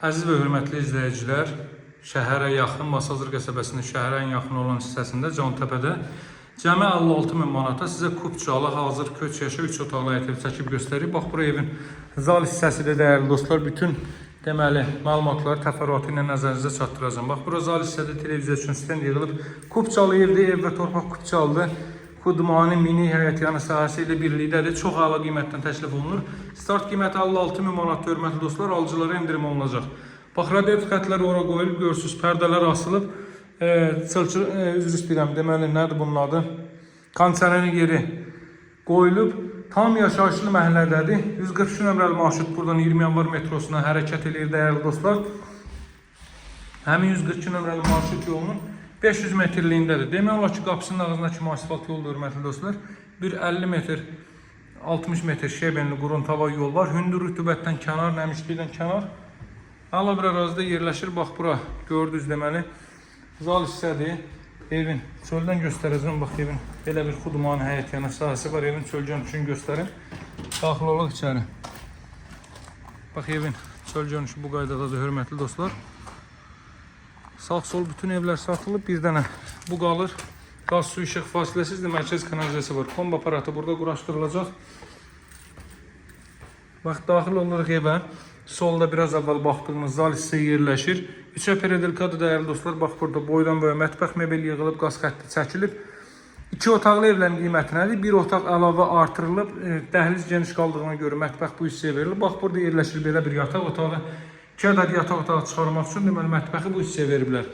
Əziz və hörmətli izləyicilər, şəhərə yaxın, Masazır qəsəbəsinin şəhərə ən yaxın olan hissəsində Cantəpədə cəmi 56 min manata sizə Kupçalı hazır köç yaşa 3 otaqlı ev çəkib göstərir. Bax, bura evin zal hissəsidir dəyərli dostlar. Bütün deməli məlumatları təfərrüatı ilə nəzərinizə çatdıracağım. Bax, bura zal hissədə televiziya üçün stend yığılıb. Kupçalı evdir, ev və torpaq Kupçalıdır. Xudmani mini həyətyanı sahəsi ilə birlikdədir. Çox əla qiymətdən təklif olunur. Start qiyməti 56 min manat, hörmətli dostlar, alıcılara endirim olunacaq. Bax, radiator xətləri ora qoyulub, görürsünüz, pərdələr asılıb. Üzr istəyirəm, deməli, nədir bunun adı? Kondisionerin yeri qoyulub. Tam yaşayışlı məhəllədədir. 143 nömrəli marşrut buradan 20 yanvar metrosuna hərəkət edir, dəyərli dostlar. Həmin 142 nömrəli marşrut yolunun 500 metrliyindədir. Demək olar ki, qapısının ağzına kimi asfalt yoldur, hörmətli dostlar. Bir 50 metr, 60 metr şebenli quruntava yol var. Hündür rütubətdən kənar, nəmişlikdən kənar. Əla bir ərazidə yerləşir. Bax, bura gördünüz deməli. Zal hissədir. Evin çöldən göstərəcəm. Bax, evin belə bir xudmani həyətyanı sahəsi var. Evin çöl görünüşünü göstərin. Daxil olaq içəri. Bax, evin çöl görünüşü bu qaydadadır, hörmətli dostlar. Sağ-sol bütün evlər satılıb. Bir dənə bu qalır. Qaz, su, işıq fasiləsizdir. Mərkəz kanalizasiyası var. Kombi aparatı burada quraşdırılacaq. Bax, daxil oluruq evə. Solda biraz əvvəl baxdığımız zal hissə yerləşir. İçə peredelkadır, dəyərli dostlar. Bax, burada boydan boya mətbəx mebel yığılıb, qaz xətti çəkilib. 2 otaqlı evlərin qiyməti nədir? Bir otaq əlavə artırılıb. Dəhliz geniş qaldığına görə mətbəx bu hissəyə verilir. Bax, burada yerləşir belə bir yataq otağı. 2 ədəd yataq otağı çıxarmaq üçün deməli mətbəxi bu hissəyə veriblər.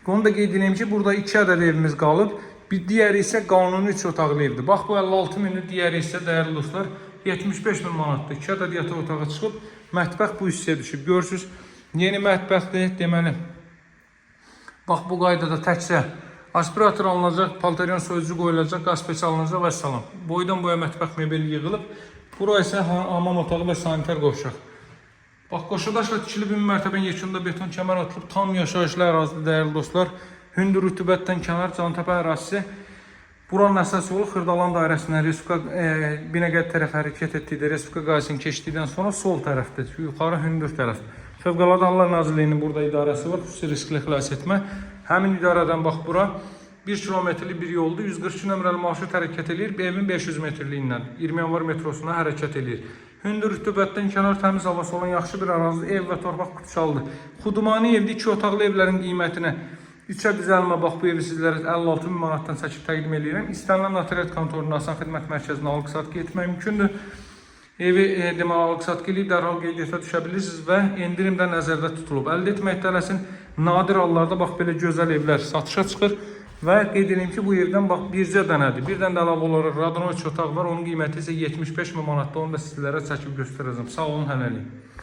Onu da qeyd edeyim ki, burada 2 ədəd evimiz qalıb. Bir digəri isə qanuni 3 otaqlı evdir. Bax, bu 56 mindir, digəri isə dəyərli dostlar 75 min manatdır. 2 ədəd yataq otağı çıxıb, mətbəx bu hissəyə düşüb. Görürsünüz, yeni mətbəxdir, deməli. Bax, bu qaydada təkcə aspirator alınacaq, paltaryan soyucu qoyulacaq, qaz peçi alınacaq və salam. Boydan boya mətbəx mebeli yığılıb. Bura isə hamam otağı və sanitar qovşaq. Bax, qoşadaşla tikilib bir mərtəbən yekunda beton kəmər atılıb, tam yaşayışlı ərazidə, dəyərli dostlar. Hündür rütubətdən kənar Cantəpə ərazisi. Buranın əsas yolu Xırdalan dairəsindən Respublika Binəqədi tərəf hərəkət etdiyi, Respublika qayısının keçdikdən sonra sol tərəfdir, yuxarı hündür tərəf. Fövqəladə Hallar Nazirliyinin burada idarəsi var, xüsusi riskli xilas etmə. Həmin idarədən bax, bura 1 kilometrlik bir yoldur, 142 nömrəli marşrut hərəkət edir, evin 500 metrliyindən 20 yanvar metrosuna hərəkət edir. Hündür rütubətdən kənar təmiz havası olan yaxşı bir ərazidə ev və torpaq Kupçalıdır. Xudmani evdə 2 otaqlı evlərin qiymətinə 3-ə düzəlmə, bax, bu evi sizlərə 56 min manatdan çəkib təqdim edirəm. İstənilən notariat kontorunun asan xidmət mərkəzinə alqı-satqı etmək mümkündür. Evi deməli alqı-satqı eləyib dərhal qeydiyyata düşə bilirsiniz və endirim də nəzərdə tutulub. Əldə etmək tələsin, nadir hallarda bax belə gözəl evlər satışa çıxır və qeyd edeyim ki, bu evdən bax bircə dənədir. Bir dənə də əlavə olaraq Radonov otaq var, onun qiyməti isə 75 min manatdır. Onu da sizlərə çəkib göstərəcəm. Sağ olun, hələlik.